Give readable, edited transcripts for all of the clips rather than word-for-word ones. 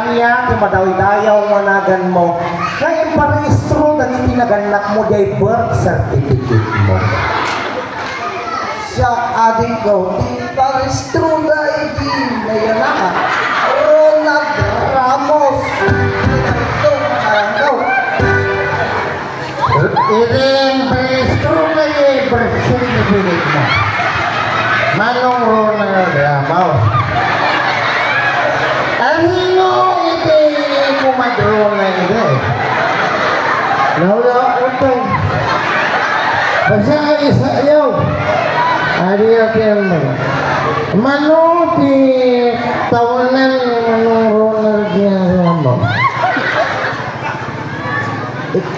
kaniya, ti madawi-dayaw managan mo. Ngayon parehistro na itinaganak mo di birth certificate mo. Siya adik ko, di parehistro na hindi na yan na. Ronald Ramos. Parehistro na daw. Iring parehistro na yung birth certificate mo. Manong Ronald Ramos. Ano iti mo madro na ito? Nawala ko ito. Basta isa yaw. Ariya kaya mo. Mano ti tawanan Manong Ronald Ramos.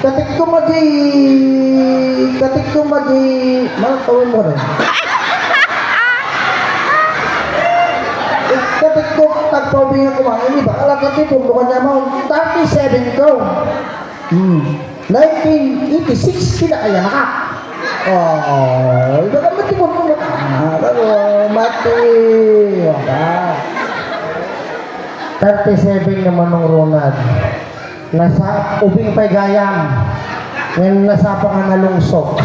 Katik ko magi, mga tawin mo rin. Katik ko, tagpabingan ko mga ini ba? Alam ka kung bukan niya mo, 37 ko. 1986, kinakaya na ka. Iba ka mati mo mo. Mati. 37 naman ng Ronald. Nasa ubing paygayam. Ngayon nasa pa ka nalungsok.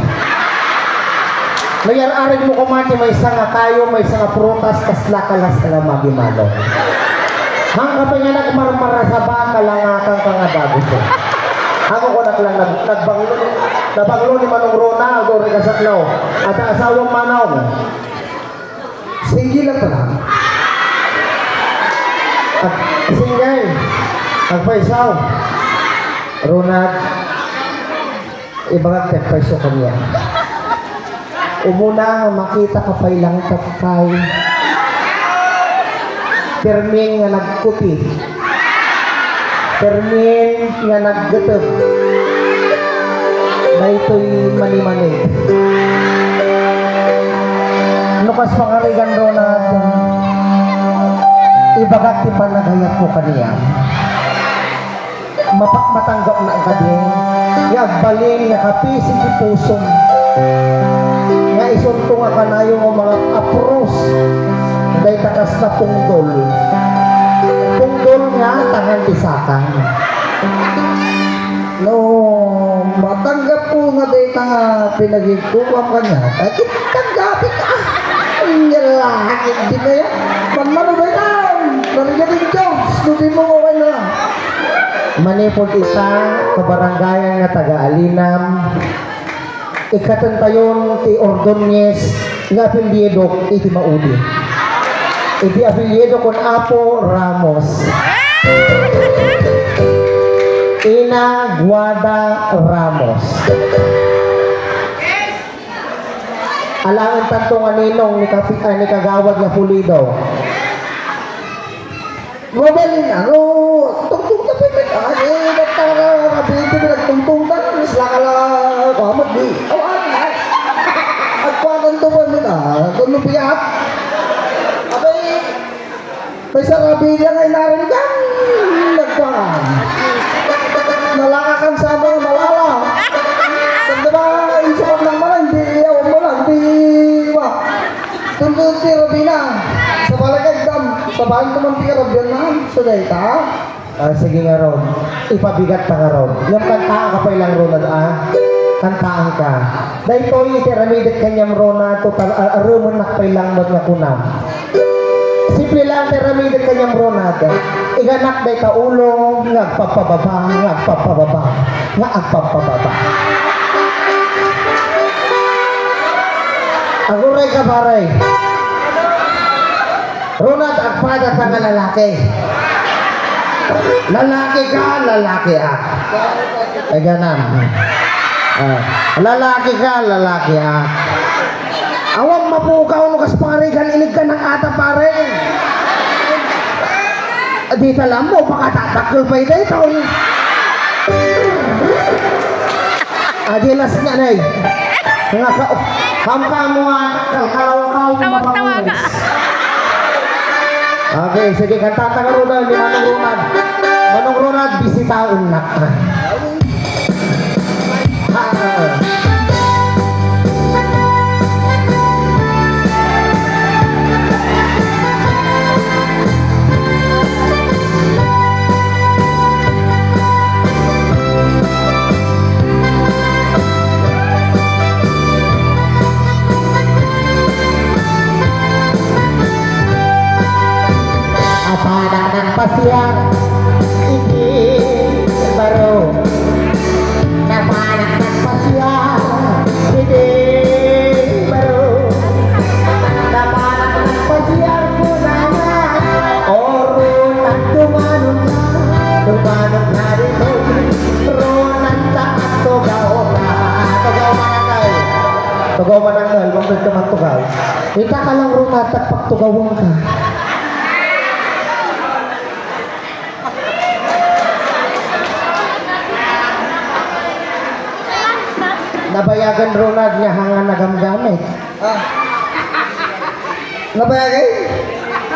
Mayar-arig mo kumati, may isang kayo, may isang prutas, kaslakalas ka na magimalo. Hanggang pa niya nagmarmara sa baka, langakan ka nga bago. Ako ko lang nabanglo ni Manong Ronald o Regasatlaw at ang asawang Manong. Sige lang pala. At singgay, agpaisaw. Ronald, ibang pagpaiso kanya. Umuna makita ka pa ilang tatay. Perming nga nagkuti. Perming nga naggatap. Na ito'y mani-mani. Nukas pangarigan Ronald, ibagat ti panagayat mo kaniya. Matanggap na ka din. Yagbalin nga kapisig ti pusong. Nga isunto nga kanayo ng mga apros. Dahil takas na pungdol. Pungdol nga tangan tisakang. No, matanggap ko nga dahil nga pinagigtuwang ka niya. Ay, tanggapin ka. Ang lalaki, hindi na yan. Manmano ba yan? Narinig yung Diyos. Nubi mo ko kayo na. Manipod isa, kabarangayan nga taga-alinam. Ikatantayon ti Ordonez, nga apelyido iti Maudi. Iti apelyido kon Apo Ramos. Ina Guada Ramos. Alangan tanto nga ninong ni Kagawad nga Pulido. Mabalin ano, tungtong na pipit. Ay, nagtaka-rabito na nagtungtong na. Isla ka lang, kamat di. Awan, ay. Agpakan to mo na, tulupiat. Abay, may sarabi lang ay narinig ka. Nagpakan. Nalakakan sa mga malala. Diba, insukap ng mala, hindi, awan mo lang, hindi, ba. Tungtong ti Rabina. Sa balagay dam, sa bahan ko man tika Rabyan na, sa dayta. Sige nga Ron, ipabigat ka nga Ron. Yung kantaan ka pa ilang Ronald kantaan ka. Dahil to yung itiramidit kanyang Ronald, total, rumanak pa ilang mag nga kunam. Simple lang itiramidit kanyang Ronald. Iganak day ka ulo, ngagpapababa, ngagpapababa. Aguray ka baray. Ronald, agpada ka nga lalaki. Lalaki ka, lalaki ak. Ay ganam. Lalaki ka, lalaki ak. Awang mapukaw no kas pangarigan, inig ka ng ata pare. Di talam mo, baka tatakil pa ito. Adilas nga na eh. Nga ka, hamka mo nga, kalkalaw-kaw. Tawag-tawag ka. Okay, sige, kantata ka Ronald, ni Manong Ronald. Manong Ronald, bisitaon na. nagpasiyan, hindi baro. Napanak nagpasiyan, hindi baro. Napanak nagpasiyan ko na nga, oro at tumanong na dito. Ronan ta at tugaw ka. Tugaw mananggal. Tugaw mananggal, bakit ka magtugaw? Ita ka lang Ronan at pagtugawang ka. Nabayagan Ronald niya hanga nagamgamit. Ah. Nabayagay?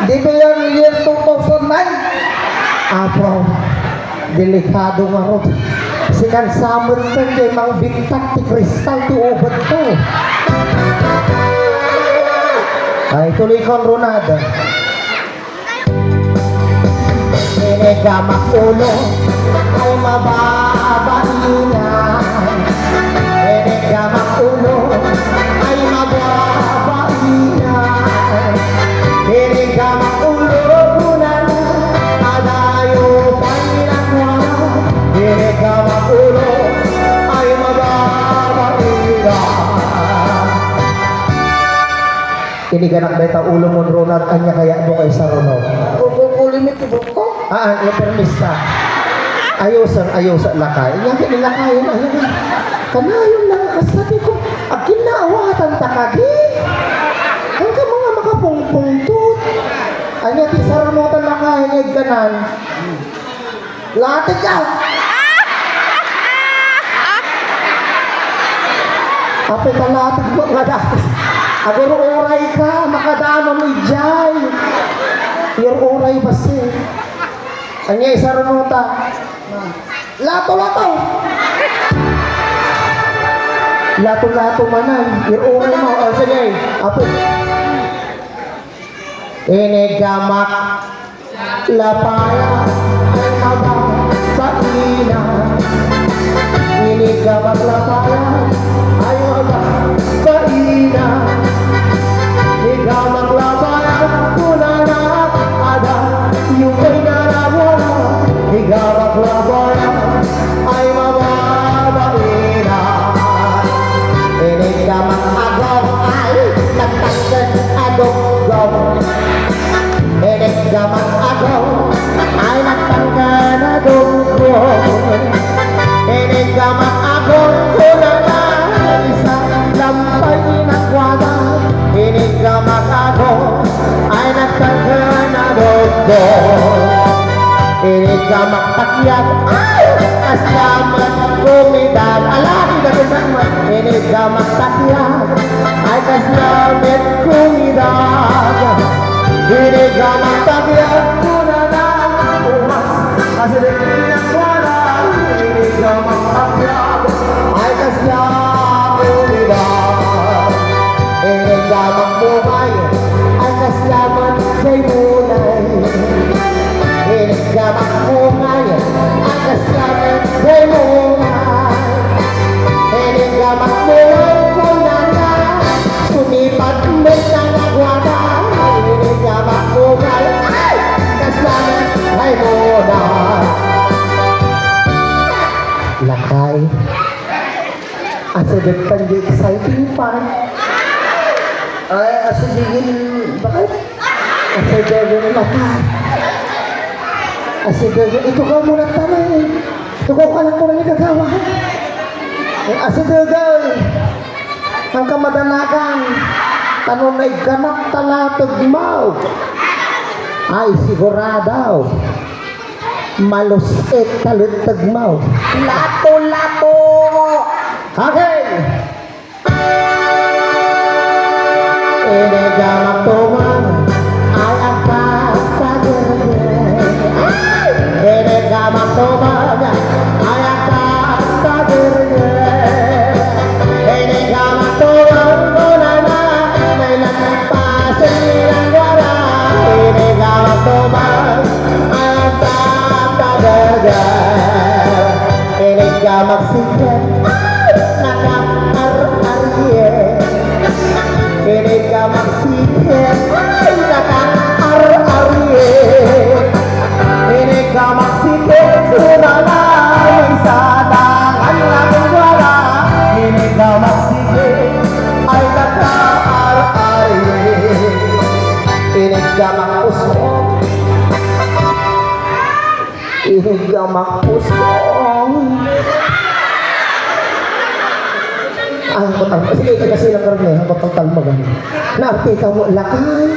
Di ba yung year 2009? Apo, delikado nga ron. Sinansamot ka niya mga bigtak ti kristal ti ubad to. Ay, tuloy kon Ronald. Pinigamak ulo ay mababaingan. Pinigamak ulo ay mababaingan. Pinigamak ulo na adayo painakwa. Pinigamak ulo ay mababaingan. Tiniganak na ita ulo mo Ronald, anya kaya mo kay sa Ronald. Kukulimit ibog ko. Yung permista. Ayosan lakay. Iyan kinilakayan, ayun nga. Kanayon lang kasabi ko, ang kinaawatan takagi. Ang ka mga makapungpungtut. Anya ti saramutan lakay, ngayad kanan. Latig ka! Ape ka latig mo nga dahil. Aguro oray ka, makadamang ijay. Yung oray basi. Anya isaramutan. Lato-lato! Lato-lato manan. Iuray mo. O sige. Apo. Inigamak. Lapaya. Ay habang paina. Inigamak lapaya. Ay habang paina. Inigamak lapaya. Kunana. Ada. Yung may narawala. Inigamak lapaya. Ay mababaina. Inigamak agaw ay nagtanggan adog-gaw. Inigamak agaw ay nagtanggan adog-gaw. Inigamak agaw kunana isang lampay nakwada. Inigamak agaw ay nagtanggan adog-gaw. Inigamak pakyat ay kaslamat kumidad. Alaki na pinagmat. Inigamak pakyat ay kaslamat kumidad. Inigamak pakyat kunana umas kasilipinang wala. Inigamak pakyat ay kaslamat kumidad. Inigamak buhay ay kaslamat kay mulay. Inigamak buhay ay kaslamat kay mulay. Inigamak buhay kunana sumipat mo sa nagwada. Inigamak buhay ay kaslamat kay mulay. Lakay asibit pang di exciting pa. Ay, asigigin. Bakit? Asibit lakay. Asibit, ito ka muna tanay. Ito ka lang muna nagagawa. Asibit, ang kamadanagan, tanong na iganak talatag mo. Ay, siguradaw. Malusit talutag mo. Lato-lato! Okay! Inigamak tuman ay ang pagkagirgir. Inigamak tuman ay ang pagkagirgir. Inigamak tuman kunana may nagpasin ang wala. Inigamak tuman ay ang pagkagirgir. Inigamak sikret ay nakakar-arye. Inigamak sikret ay nakakar-arye. Inigamak usong. Inigamak usong. Ang kotang, sige, kasi lang karoon eh, ang kotang talmagan. Naarti ka mo, lakay.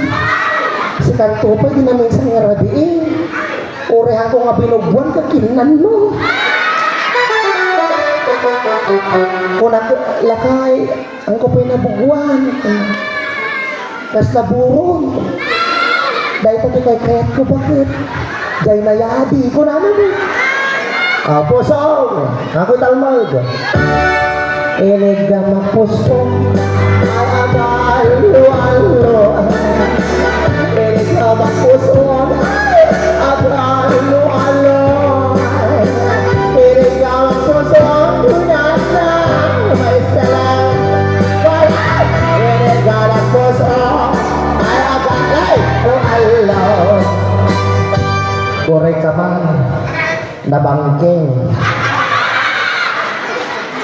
Si kanto pa, di namin sa nga rabiin. Urehan ko nga binugwan ka, kinan mo. Kung lakay, ang ko pa'y nabugwan. Kas naburon. Dahil pati kay kayat ko, bakit? Dahil nayadi ko naman eh. Pusong, ako'y talmag. Inigamak pusong, ay agalo-alo. Inigamak pusong, ay agalo-alo. Inigamak pusong, tunay na may salang. Inigamak pusong, ay agalo-alo. Kuray ka man, nabangking.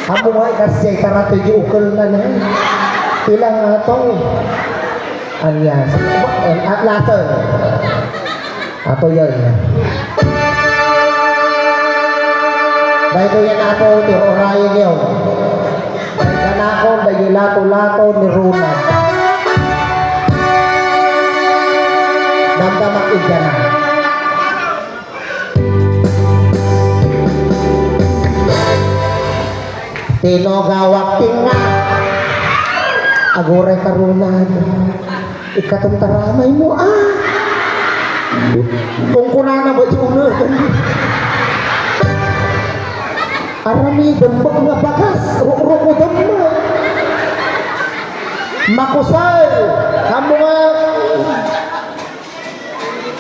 Amo nga kasi tarato yung ukol na na. Ilang nga itong anyas. At lason. Ato yun. Dahil ko yan ako ni Orayan yun. Yan ako dahil lato-lato ni Runa. Damdamak igyan na. Tinogawak tinga agoray karunan ikatong taramay mo kung kunana mo diunod arami dambak nga bagas rukodam mo makusay kamu nga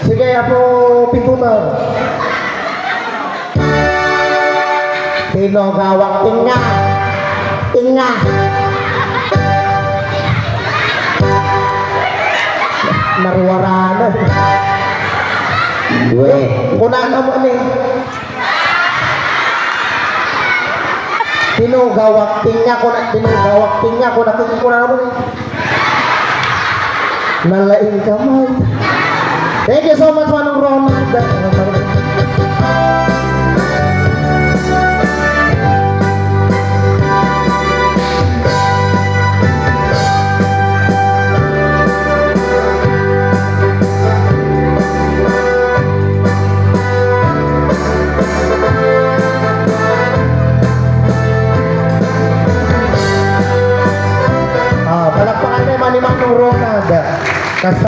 sige ako pintunan tinogawak tinga tinga marwaranan kunana mo ni tinogawak tinga kunana mo ni nalaing kamay. Thank you so much Manong Ronald. Palakpakan naman ni Manong Ronald.